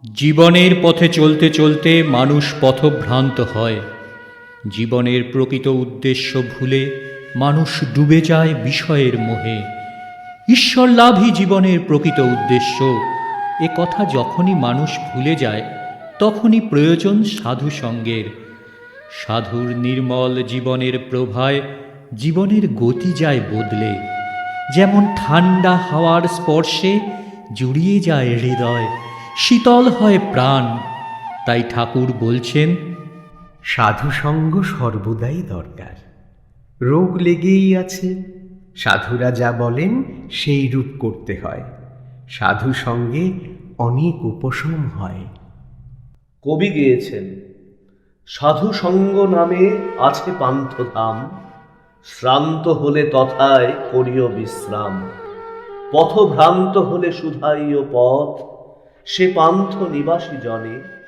জীবনের পথে চলতে চলতে মানুষ পথভ্রান্ত হয়। জীবনের প্রকৃত উদ্দেশ্য ভুলে মানুষ ডুবে যায় বিষয়ের মোহে। ঈশ্বর লাভই জীবনের প্রকৃত উদ্দেশ্য, এ কথা যখনই মানুষ ভুলে যায় তখনই প্রয়োজন সাধু সঙ্গের। সাধুর নির্মল জীবনের প্রভায় জীবনের গতি যায় বদলে। যেমন ঠান্ডা হাওয়ার স্পর্শে জুড়িয়ে যায় হৃদয়, শীতল হয় প্রাণ। তাই ঠাকুর বলছেন, সাধুসঙ্গ সর্বদাই দরকার। রোগ লেগেই আছে, সাধুরা যা বলেন সেই রূপ করতে হয়। সাধু সঙ্গে অনেক উপশম হয়। কবি গেয়েছেন, সাধু সঙ্গ নামে আছে পান্থধাম, শ্রান্ত হলে তথায় করিও বিশ্রাম। পথভ্রান্ত হলে শুধাইও পথ, সে পান্থ নিবাসী জনে